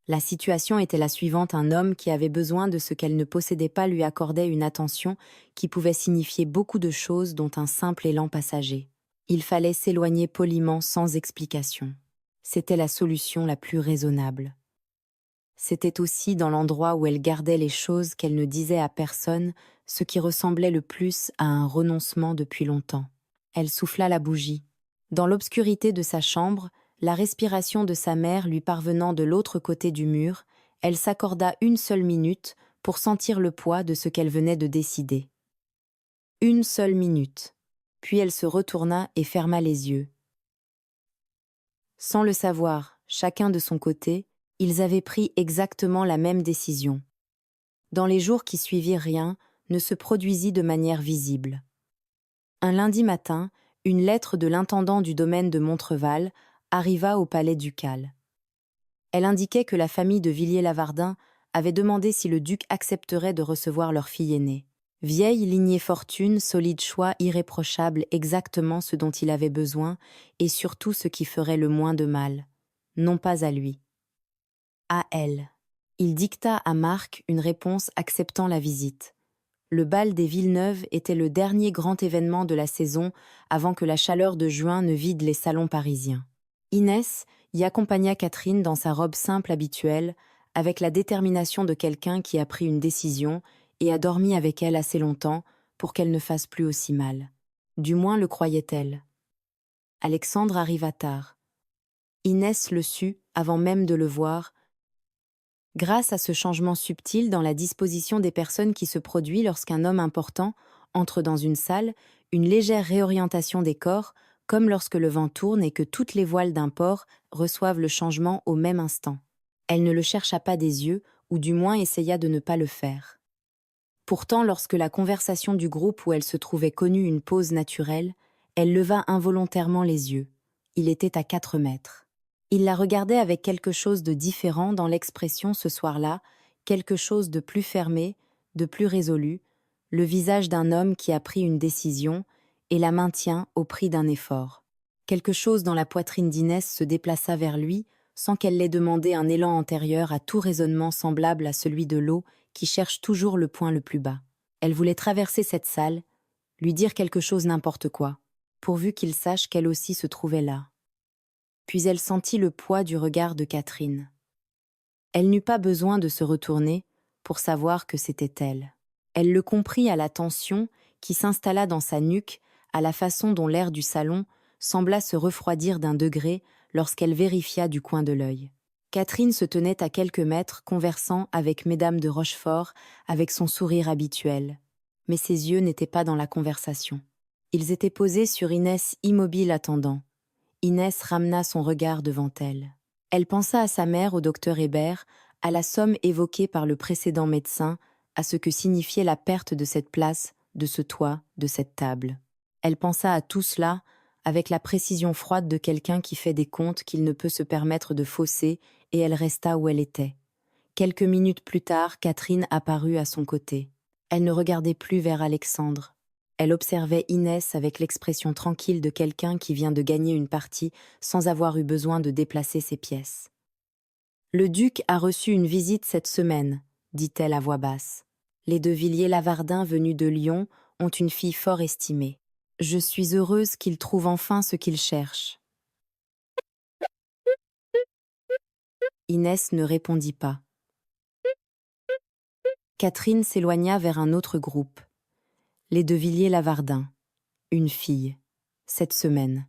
la situation était la suivante: un homme qui avait besoin de ce qu'elle ne possédait pas lui accordait une attention qui pouvait signifier beaucoup de choses dont un simple élan passager. Il fallait s'éloigner poliment sans explication. C'était la solution la plus raisonnable. C'était aussi dans l'endroit où elle gardait les choses qu'elle ne disait à personne ce qui ressemblait le plus à un renoncement depuis longtemps. Elle souffla la bougie. Dans l'obscurité de sa chambre, la respiration de sa mère lui parvenant de l'autre côté du mur, elle s'accorda une seule minute pour sentir le poids de ce qu'elle venait de décider. Une seule minute. Puis elle se retourna et ferma les yeux. Sans le savoir, chacun de son côté, ils avaient pris exactement la même décision. Dans les jours qui suivirent, rien ne se produisit de manière visible. Un lundi matin, une lettre de l'intendant du domaine de Montreval arriva au palais ducal. Elle indiquait que la famille de Villiers-Lavardin avait demandé si le duc accepterait de recevoir leur fille aînée. Vieille lignée fortune, solide choix, irréprochable, exactement ce dont il avait besoin, et surtout ce qui ferait le moins de mal. Non pas à lui. À elle. Il dicta à Marc une réponse acceptant la visite. Le bal des Villeneuve était le dernier grand événement de la saison avant que la chaleur de juin ne vide les salons parisiens. Inès y accompagna Catherine dans sa robe simple habituelle, avec la détermination de quelqu'un qui a pris une décision et a dormi avec elle assez longtemps pour qu'elle ne fasse plus aussi mal. Du moins le croyait-elle. Alexandre arriva tard. Inès le sut avant même de le voir, grâce à ce changement subtil dans la disposition des personnes qui se produit lorsqu'un homme important entre dans une salle, une légère réorientation des corps, comme lorsque le vent tourne et que toutes les voiles d'un port reçoivent le changement au même instant. Elle ne le chercha pas des yeux, ou du moins essaya de ne pas le faire. Pourtant, lorsque la conversation du groupe où elle se trouvait connut une pause naturelle, elle leva involontairement les yeux. Il était à 4 mètres. Il la regardait avec quelque chose de différent dans l'expression ce soir-là, quelque chose de plus fermé, de plus résolu, le visage d'un homme qui a pris une décision et la maintient au prix d'un effort. Quelque chose dans la poitrine d'Inès se déplaça vers lui, sans qu'elle l'ait demandé, un élan antérieur à tout raisonnement semblable à celui de l'eau qui cherche toujours le point le plus bas. Elle voulait traverser cette salle, lui dire quelque chose, n'importe quoi, pourvu qu'il sache qu'elle aussi se trouvait là. Puis elle sentit le poids du regard de Catherine. Elle n'eut pas besoin de se retourner pour savoir que c'était elle. Elle le comprit à la tension qui s'installa dans sa nuque, à la façon dont l'air du salon sembla se refroidir d'un degré lorsqu'elle vérifia du coin de l'œil. Catherine se tenait à quelques mètres, conversant avec Mesdames de Rochefort, avec son sourire habituel. Mais ses yeux n'étaient pas dans la conversation. Ils étaient posés sur Inès, immobile attendant. Inès ramena son regard devant elle. Elle pensa à sa mère, au docteur Hébert, à la somme évoquée par le précédent médecin, à ce que signifiait la perte de cette place, de ce toit, de cette table. Elle pensa à tout cela avec la précision froide de quelqu'un qui fait des comptes qu'il ne peut se permettre de fausser, et elle resta où elle était. Quelques minutes plus tard, Catherine apparut à son côté. Elle ne regardait plus vers Alexandre. Elle observait Inès avec l'expression tranquille de quelqu'un qui vient de gagner une partie sans avoir eu besoin de déplacer ses pièces. « Le duc a reçu une visite cette semaine, dit-elle à voix basse. Les de Villiers-Lavardin venus de Lyon ont une fille fort estimée. Je suis heureuse qu'il trouve enfin ce qu'il cherche. » Inès ne répondit pas. Catherine s'éloigna vers un autre groupe. Les de Villiers-Lavardin. Une fille. Cette semaine.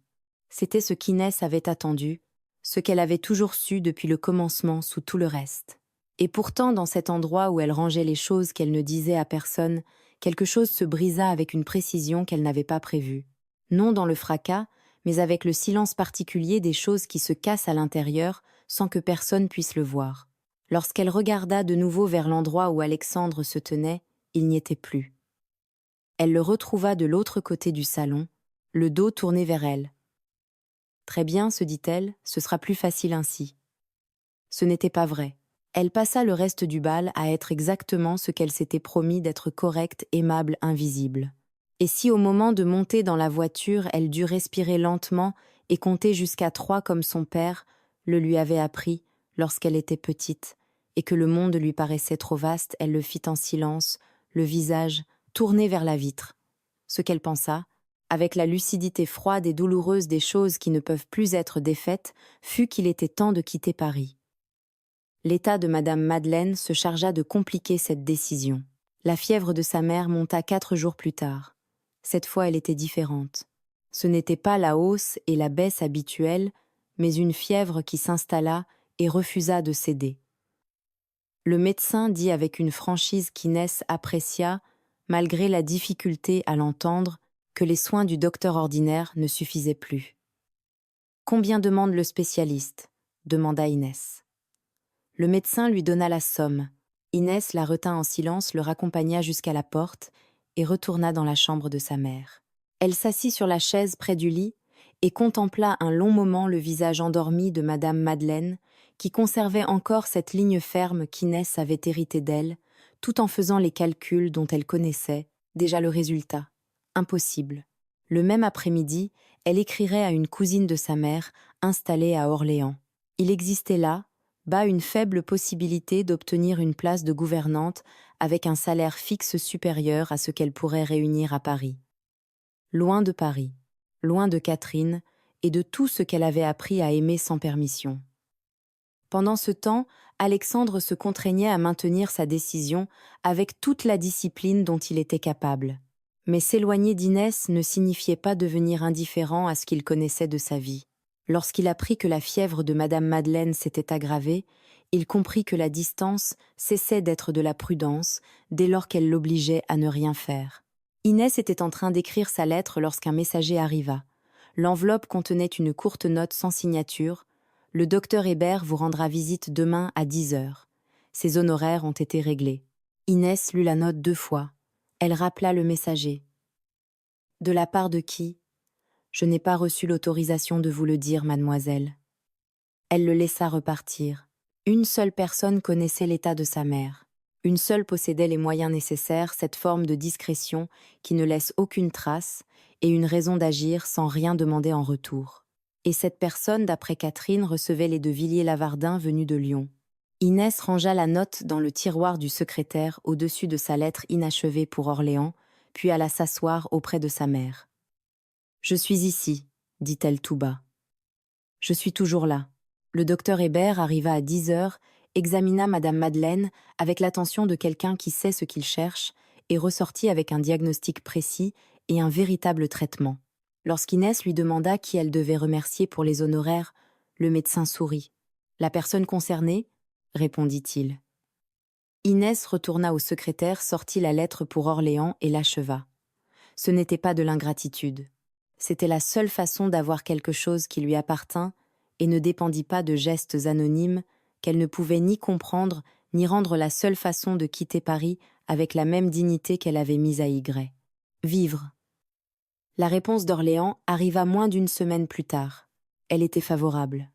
C'était ce qu'Inès avait attendu, ce qu'elle avait toujours su depuis le commencement sous tout le reste. Et pourtant, dans cet endroit où elle rangeait les choses qu'elle ne disait à personne, quelque chose se brisa avec une précision qu'elle n'avait pas prévue. Non dans le fracas, mais avec le silence particulier des choses qui se cassent à l'intérieur sans que personne puisse le voir. Lorsqu'elle regarda de nouveau vers l'endroit où Alexandre se tenait, il n'y était plus. Elle le retrouva de l'autre côté du salon, le dos tourné vers elle. « Très bien, se dit-elle, ce sera plus facile ainsi. » Ce n'était pas vrai. Elle passa le reste du bal à être exactement ce qu'elle s'était promis d'être, correcte, aimable, invisible. Et si au moment de monter dans la voiture, elle dut respirer lentement et compter jusqu'à 3 comme son père le lui avait appris lorsqu'elle était petite, et que le monde lui paraissait trop vaste, elle le fit en silence, le visage tourné vers la vitre. Ce qu'elle pensa, avec la lucidité froide et douloureuse des choses qui ne peuvent plus être défaites, fut qu'il était temps de quitter Paris. L'état de Madame Madeleine se chargea de compliquer cette décision. La fièvre de sa mère monta 4 jours plus tard. Cette fois, elle était différente. Ce n'était pas la hausse et la baisse habituelles, mais une fièvre qui s'installa et refusa de céder. Le médecin dit avec une franchise qu'Inès apprécia, malgré la difficulté à l'entendre, que les soins du docteur ordinaire ne suffisaient plus. « Combien demande le spécialiste ?» demanda Inès. Le médecin lui donna la somme. Inès la retint en silence, le raccompagna jusqu'à la porte et retourna dans la chambre de sa mère. Elle s'assit sur la chaise près du lit et contempla un long moment le visage endormi de Madame Madeleine, qui conservait encore cette ligne ferme qu'Inès avait héritée d'elle, tout en faisant les calculs dont elle connaissait déjà le résultat. Impossible. Le même après-midi, elle écrirait à une cousine de sa mère, installée à Orléans. Il existait là, bas, une faible possibilité d'obtenir une place de gouvernante avec un salaire fixe supérieur à ce qu'elle pourrait réunir à Paris. Loin de Paris, loin de Catherine et de tout ce qu'elle avait appris à aimer sans permission. Pendant ce temps, Alexandre se contraignait à maintenir sa décision avec toute la discipline dont il était capable. Mais s'éloigner d'Inès ne signifiait pas devenir indifférent à ce qu'il connaissait de sa vie. Lorsqu'il apprit que la fièvre de Madame Madeleine s'était aggravée, il comprit que la distance cessait d'être de la prudence dès lors qu'elle l'obligeait à ne rien faire. Inès était en train d'écrire sa lettre lorsqu'un messager arriva. L'enveloppe contenait une courte note sans signature. « Le docteur Hébert vous rendra visite demain à 10 heures. Ses honoraires ont été réglés. » Inès lut la note 2 fois. Elle rappela le messager. « De la part de qui ? Je n'ai pas reçu l'autorisation de vous le dire, mademoiselle. » Elle le laissa repartir. Une seule personne connaissait l'état de sa mère. Une seule possédait les moyens nécessaires, cette forme de discrétion qui ne laisse aucune trace, et une raison d'agir sans rien demander en retour. Et cette personne, d'après Catherine, recevait les de Villiers-Lavardin venus de Lyon. Inès rangea la note dans le tiroir du secrétaire au-dessus de sa lettre inachevée pour Orléans, puis alla s'asseoir auprès de sa mère. « Je suis ici, dit-elle tout bas. Je suis toujours là. » Le docteur Hébert arriva à 10 heures, examina Madame Madeleine avec l'attention de quelqu'un qui sait ce qu'il cherche et ressortit avec un diagnostic précis et un véritable traitement. Lorsqu'Inès lui demanda qui elle devait remercier pour les honoraires, le médecin sourit. « La personne concernée ?» répondit-il. Inès retourna au secrétaire, sortit la lettre pour Orléans et l'acheva. Ce n'était pas de l'ingratitude. C'était la seule façon d'avoir quelque chose qui lui appartint et ne dépendit pas de gestes anonymes qu'elle ne pouvait ni comprendre ni rendre la seule façon de quitter Paris avec la même dignité qu'elle avait mise à Y. Vivre. La réponse d'Orléans arriva moins d'une semaine plus tard. Elle était favorable.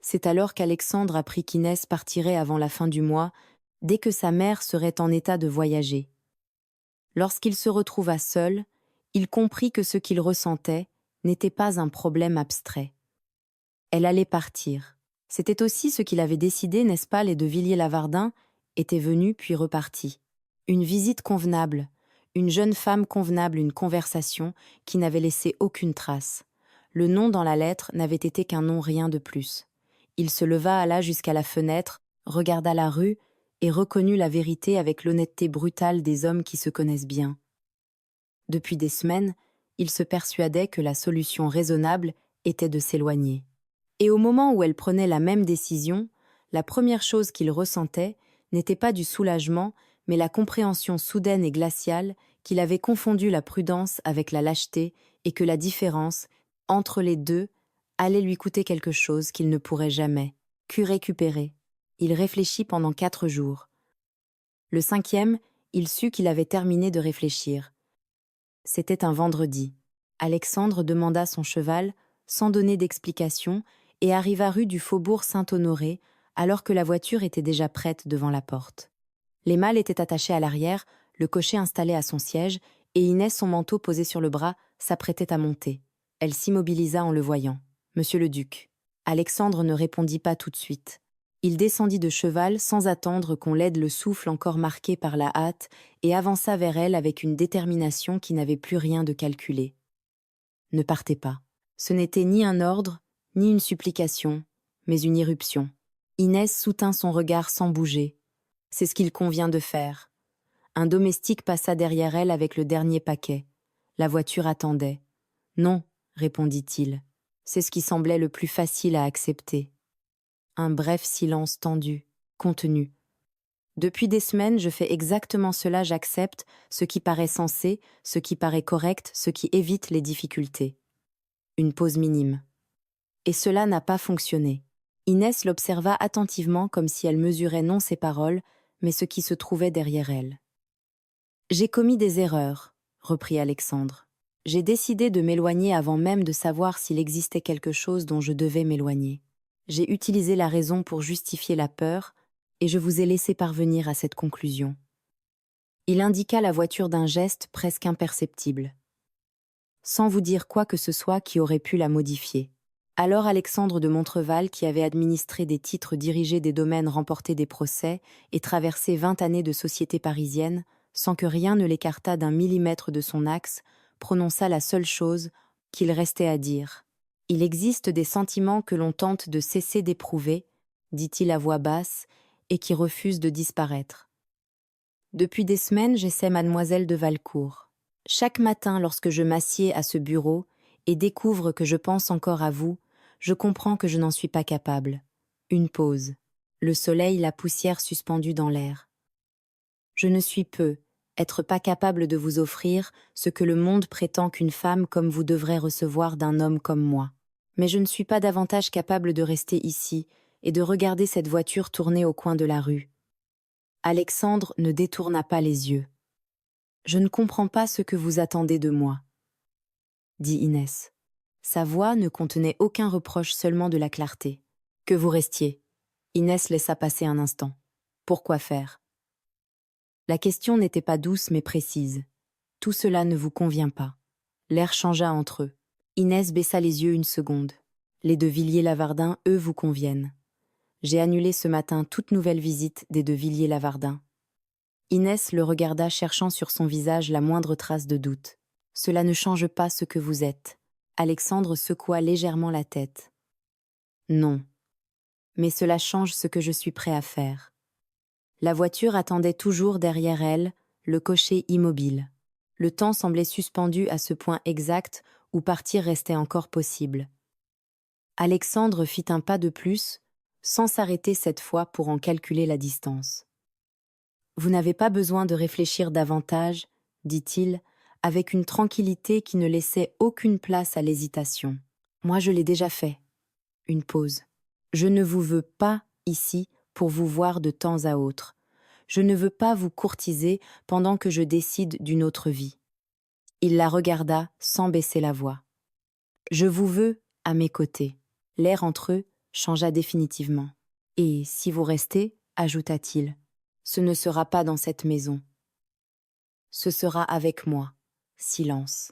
C'est alors qu'Alexandre apprit qu'Inès partirait avant la fin du mois, dès que sa mère serait en état de voyager. Lorsqu'il se retrouva seul, il comprit que ce qu'il ressentait n'était pas un problème abstrait. Elle allait partir. C'était aussi ce qu'il avait décidé, n'est-ce pas, les de Villiers-Lavardin étaient venus puis repartis. Une visite convenable, une jeune femme convenable, une conversation qui n'avait laissé aucune trace. Le nom dans la lettre n'avait été qu'un nom, rien de plus. Il se leva, alla jusqu'à la fenêtre, regarda la rue et reconnut la vérité avec l'honnêteté brutale des hommes qui se connaissent bien. Depuis des semaines, il se persuadait que la solution raisonnable était de s'éloigner. Et au moment où elle prenait la même décision, la première chose qu'il ressentait n'était pas du soulagement, mais la compréhension soudaine et glaciale qu'il avait confondu la prudence avec la lâcheté et que la différence, entre les deux, allait lui coûter quelque chose qu'il ne pourrait jamais, que récupérer. Il réfléchit pendant 4 jours. Le 5e, il sut qu'il avait terminé de réfléchir. C'était un vendredi. Alexandre demanda son cheval, sans donner d'explication, et arriva rue du Faubourg Saint-Honoré, alors que la voiture était déjà prête devant la porte. Les malles étaient attachés à l'arrière, le cocher installé à son siège, et Inès, son manteau posé sur le bras, s'apprêtait à monter. Elle s'immobilisa en le voyant. « Monsieur le duc ». Alexandre ne répondit pas tout de suite. Il descendit de cheval sans attendre qu'on l'aide le souffle encore marqué par la hâte et avança vers elle avec une détermination qui n'avait plus rien de calculé. Ne partez pas. Ce n'était ni un ordre, ni une supplication, mais une irruption. Inès soutint son regard sans bouger. C'est ce qu'il convient de faire. Un domestique passa derrière elle avec le dernier paquet. La voiture attendait. Non, répondit-il. C'est ce qui semblait le plus facile à accepter. Un bref silence tendu, contenu. Depuis des semaines, je fais exactement cela, j'accepte ce qui paraît sensé, ce qui paraît correct, ce qui évite les difficultés. Une pause minime. Et cela n'a pas fonctionné. Inès l'observa attentivement comme si elle mesurait non ses paroles, mais ce qui se trouvait derrière elle. « J'ai commis des erreurs, » reprit Alexandre. « J'ai décidé de m'éloigner avant même de savoir s'il existait quelque chose dont je devais m'éloigner. J'ai utilisé la raison pour justifier la peur, et je vous ai laissé parvenir à cette conclusion. » Il indiqua la voiture d'un geste presque imperceptible, sans vous dire quoi que ce soit qui aurait pu la modifier. Alors Alexandre de Montreval, qui avait administré des titres, dirigé des domaines, remporté des procès et traversé 20 années de société parisienne, sans que rien ne l'écartât d'un millimètre de son axe, prononça la seule chose qu'il restait à dire. « Il existe des sentiments que l'on tente de cesser d'éprouver, dit-il à voix basse, et qui refusent de disparaître. Depuis des semaines, j'essaie mademoiselle de Valcourt. Chaque matin, lorsque je m'assieds à ce bureau et découvre que je pense encore à vous, je comprends que je n'en suis pas capable. Une pause. Le soleil, la poussière suspendue dans l'air. Je ne suis être pas capable de vous offrir ce que le monde prétend qu'une femme comme vous devrait recevoir d'un homme comme moi. Mais je ne suis pas davantage capable de rester ici et de regarder cette voiture tourner au coin de la rue. » Alexandre ne détourna pas les yeux. « Je ne comprends pas ce que vous attendez de moi, » dit Inès. Sa voix ne contenait aucun reproche, seulement de la clarté. Que vous restiez. Inès laissa passer un instant. Pourquoi faire? La question n'était pas douce mais précise. Tout cela ne vous convient pas. L'air changea entre eux. Inès baissa les yeux une seconde. Les de Villiers-Lavardin, eux, vous conviennent. J'ai annulé ce matin toute nouvelle visite des de Villiers-Lavardin. Inès le regarda cherchant sur son visage la moindre trace de doute. Cela ne change pas ce que vous êtes. Alexandre secoua légèrement la tête. Non. Mais cela change ce que je suis prêt à faire. La voiture attendait toujours derrière elle, le cocher immobile. Le temps semblait suspendu à ce point exact où partir restait encore possible. Alexandre fit un pas de plus, sans s'arrêter cette fois pour en calculer la distance. Vous n'avez pas besoin de réfléchir davantage, dit-il, avec une tranquillité qui ne laissait aucune place à l'hésitation. Moi, je l'ai déjà fait. Une pause. Je ne vous veux pas ici pour vous voir de temps à autre. Je ne veux pas vous courtiser pendant que je décide d'une autre vie. Il la regarda sans baisser la voix. Je vous veux à mes côtés. L'air entre eux changea définitivement. Et si vous restez, ajouta-t-il, ce ne sera pas dans cette maison. Ce sera avec moi. Silence.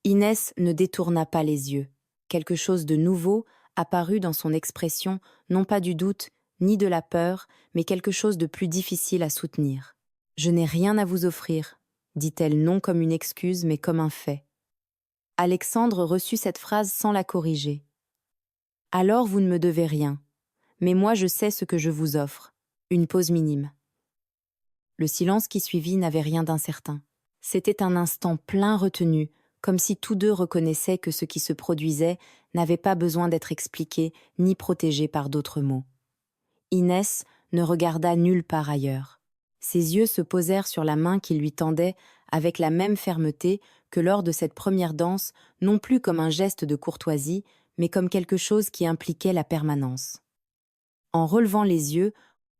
Inès ne détourna pas les yeux. Quelque chose de nouveau apparut dans son expression, non pas du doute, ni de la peur, mais quelque chose de plus difficile à soutenir. « Je n'ai rien à vous offrir », dit-elle non comme une excuse, mais comme un fait. Alexandre reçut cette phrase sans la corriger. « Alors vous ne me devez rien, mais moi je sais ce que je vous offre. Une pause minime. » Le silence qui suivit n'avait rien d'incertain. C'était un instant plein retenu, comme si tous deux reconnaissaient que ce qui se produisait n'avait pas besoin d'être expliqué ni protégé par d'autres mots. Inès ne regarda nulle part ailleurs. Ses yeux se posèrent sur la main qu'il lui tendait avec la même fermeté que lors de cette première danse, non plus comme un geste de courtoisie, mais comme quelque chose qui impliquait la permanence. En relevant les yeux,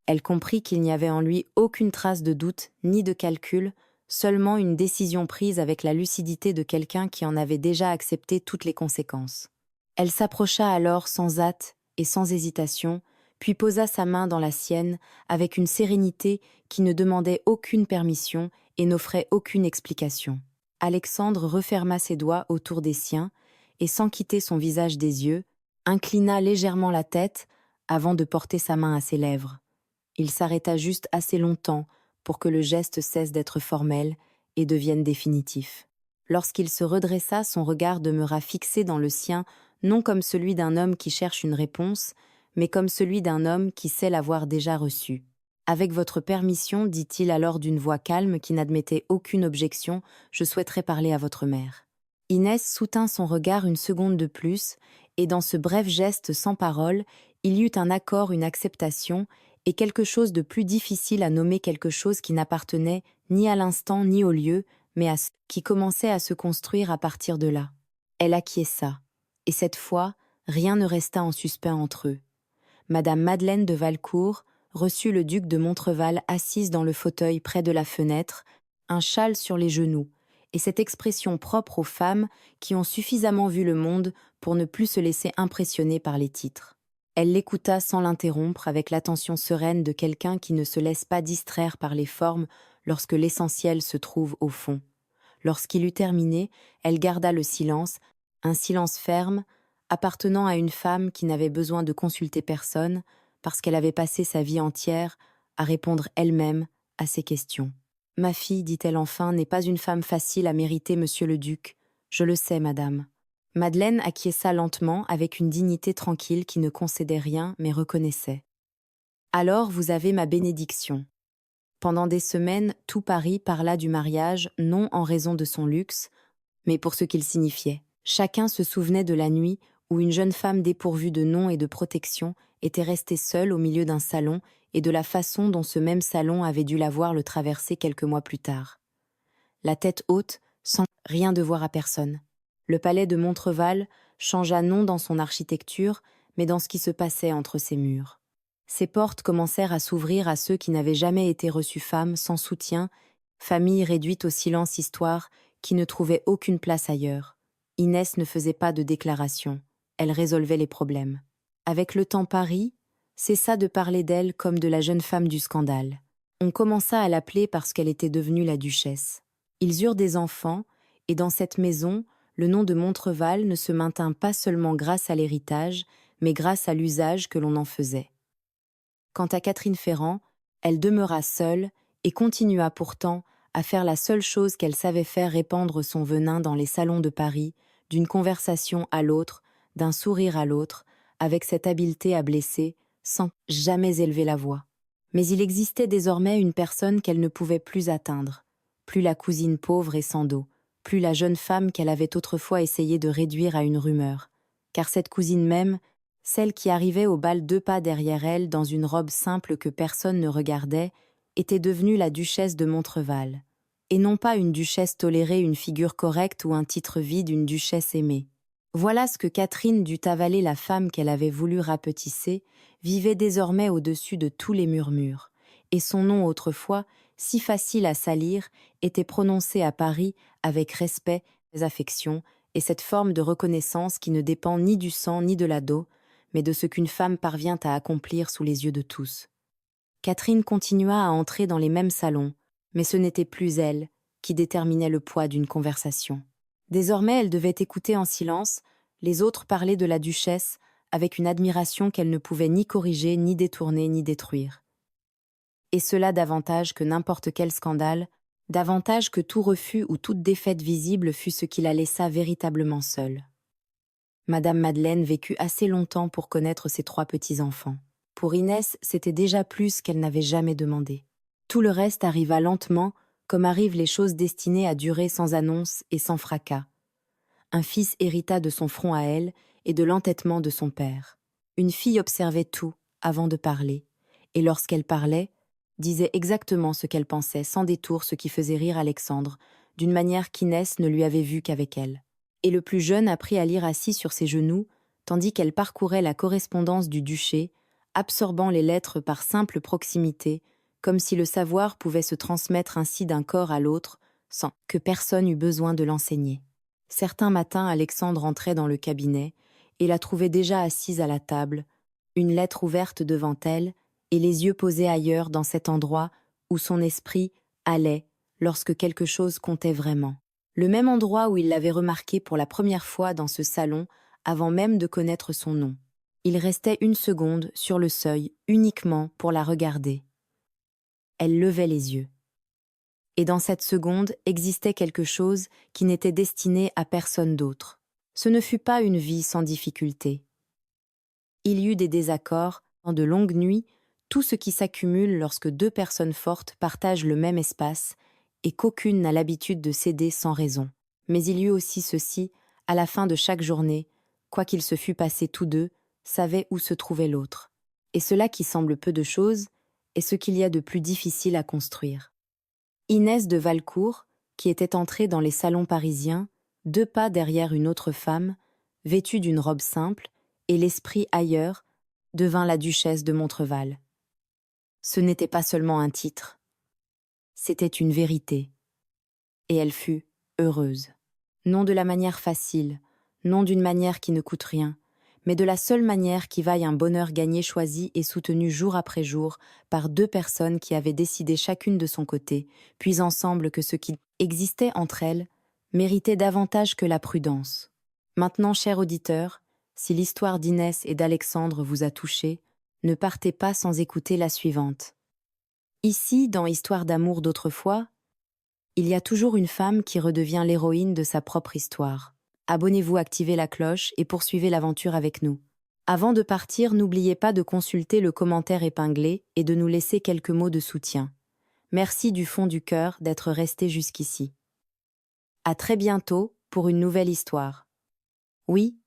elle comprit qu'il n'y avait en lui aucune trace de doute ni de calcul, seulement une décision prise avec la lucidité de quelqu'un qui en avait déjà accepté toutes les conséquences. Elle s'approcha alors sans hâte et sans hésitation, puis posa sa main dans la sienne avec une sérénité qui ne demandait aucune permission et n'offrait aucune explication. Alexandre referma ses doigts autour des siens et, sans quitter son visage des yeux, inclina légèrement la tête avant de porter sa main à ses lèvres. Il s'arrêta juste assez longtemps pour que le geste cesse d'être formel et devienne définitif. Lorsqu'il se redressa, son regard demeura fixé dans le sien, non comme celui d'un homme qui cherche une réponse, mais comme celui d'un homme qui sait l'avoir déjà reçue. « Avec votre permission, dit-il alors d'une voix calme qui n'admettait aucune objection, je souhaiterais parler à votre mère. » Inès soutint son regard une seconde de plus, et dans ce bref geste sans parole, il y eut un accord, une acceptation, et quelque chose de plus difficile à nommer quelque chose qui n'appartenait ni à l'instant ni au lieu, mais à ce qui commençait à se construire à partir de là. Elle acquiesça, et cette fois, rien ne resta en suspens entre eux. Madame Madeleine de Valcourt reçut le duc de Montreval assise dans le fauteuil près de la fenêtre, un châle sur les genoux, et cette expression propre aux femmes qui ont suffisamment vu le monde pour ne plus se laisser impressionner par les titres. Elle l'écouta sans l'interrompre avec l'attention sereine de quelqu'un qui ne se laisse pas distraire par les formes lorsque l'essentiel se trouve au fond. Lorsqu'il eut terminé, elle garda le silence, un silence ferme, appartenant à une femme qui n'avait besoin de consulter personne parce qu'elle avait passé sa vie entière à répondre elle-même à ces questions. « Ma fille, dit-elle enfin, n'est pas une femme facile à mériter, monsieur le duc. Je le sais, madame. » Madeleine acquiesça lentement avec une dignité tranquille qui ne concédait rien mais reconnaissait. « Alors vous avez ma bénédiction. » Pendant des semaines, tout Paris parla du mariage, non en raison de son luxe, mais pour ce qu'il signifiait. Chacun se souvenait de la nuit où une jeune femme dépourvue de nom et de protection était restée seule au milieu d'un salon et de la façon dont ce même salon avait dû la voir le traverser quelques mois plus tard. La tête haute, sans rien devoir à personne. Le palais de Montreval changea non dans son architecture, mais dans ce qui se passait entre ses murs. Ses portes commencèrent à s'ouvrir à ceux qui n'avaient jamais été reçus femmes sans soutien, famille réduite au silence histoire qui ne trouvait aucune place ailleurs. Inès ne faisait pas de déclaration, elle résolvait les problèmes. Avec le temps, Paris cessa de parler d'elle comme de la jeune femme du scandale. On commença à l'appeler parce qu'elle était devenue la duchesse. Ils eurent des enfants, et dans cette maison, le nom de Montreval ne se maintint pas seulement grâce à l'héritage, mais grâce à l'usage que l'on en faisait. Quant à Catherine Ferrand, elle demeura seule et continua pourtant à faire la seule chose qu'elle savait faire, répandre son venin dans les salons de Paris, d'une conversation à l'autre, d'un sourire à l'autre, avec cette habileté à blesser, sans jamais élever la voix. Mais il existait désormais une personne qu'elle ne pouvait plus atteindre, plus la cousine pauvre et sans dos, plus la jeune femme qu'elle avait autrefois essayé de réduire à une rumeur, car cette cousine même, celle qui arrivait au bal 2 pas derrière elle dans une robe simple que personne ne regardait, était devenue la duchesse de Montreval. Et non pas une duchesse tolérée, une figure correcte ou un titre vide, une duchesse aimée. Voilà ce que Catherine dut avaler. La femme qu'elle avait voulu rapetisser vivait désormais au-dessus de tous les murmures, et son nom autrefois, si facile à salir, était prononcé à Paris avec respect, affection, et cette forme de reconnaissance qui ne dépend ni du sang ni de la dot, mais de ce qu'une femme parvient à accomplir sous les yeux de tous. Catherine continua à entrer dans les mêmes salons, mais ce n'était plus elle qui déterminait le poids d'une conversation. Désormais, elle devait écouter en silence les autres parler de la duchesse avec une admiration qu'elle ne pouvait ni corriger, ni détourner, ni détruire. Et cela davantage que n'importe quel scandale, davantage que tout refus ou toute défaite visible fut ce qui la laissa véritablement seule. Madame Madeleine vécut assez longtemps pour connaître ses 3 petits-enfants. Pour Inès, c'était déjà plus qu'elle n'avait jamais demandé. Tout le reste arriva lentement, comme arrivent les choses destinées à durer sans annonce et sans fracas. Un fils hérita de son front à elle et de l'entêtement de son père. Une fille observait tout avant de parler, et lorsqu'elle parlait, disait exactement ce qu'elle pensait, sans détour, ce qui faisait rire Alexandre, d'une manière qu'Inès ne lui avait vue qu'avec elle. Et le plus jeune apprit à lire assis sur ses genoux, tandis qu'elle parcourait la correspondance du duché, absorbant les lettres par simple proximité, comme si le savoir pouvait se transmettre ainsi d'un corps à l'autre, sans que personne eût besoin de l'enseigner. Certains matins, Alexandre entrait dans le cabinet et la trouvait déjà assise à la table, une lettre ouverte devant elle et les yeux posés ailleurs, dans cet endroit où son esprit allait lorsque quelque chose comptait vraiment. Le même endroit où il l'avait remarqué pour la première fois dans ce salon, avant même de connaître son nom. Il restait une seconde sur le seuil, uniquement pour la regarder. Elle levait les yeux. Et dans cette seconde existait quelque chose qui n'était destiné à personne d'autre. Ce ne fut pas une vie sans difficulté. Il y eut des désaccords, en de longues nuits, tout ce qui s'accumule lorsque 2 personnes fortes partagent le même espace et qu'aucune n'a l'habitude de céder sans raison. Mais il y eut aussi ceci, à la fin de chaque journée, quoi qu'il se fût passé tous deux, savaient où se trouvait l'autre. Et cela qui semble peu de chose est ce qu'il y a de plus difficile à construire. Inès de Valcourt, qui était entrée dans les salons parisiens, 2 pas derrière une autre femme, vêtue d'une robe simple, et l'esprit ailleurs, devint la duchesse de Montreval. Ce n'était pas seulement un titre, c'était une vérité. Et elle fut heureuse. Non de la manière facile, non d'une manière qui ne coûte rien, mais de la seule manière qui vaille un bonheur gagné, choisi et soutenu jour après jour par 2 personnes qui avaient décidé chacune de son côté, puis ensemble que ce qui existait entre elles méritait davantage que la prudence. Maintenant, cher auditeur, si l'histoire d'Inès et d'Alexandre vous a touché, ne partez pas sans écouter la suivante. Ici, dans Histoire d'amour d'autrefois, il y a toujours une femme qui redevient l'héroïne de sa propre histoire. Abonnez-vous, activez la cloche et poursuivez l'aventure avec nous. Avant de partir, n'oubliez pas de consulter le commentaire épinglé et de nous laisser quelques mots de soutien. Merci du fond du cœur d'être resté jusqu'ici. À très bientôt pour une nouvelle histoire. Oui,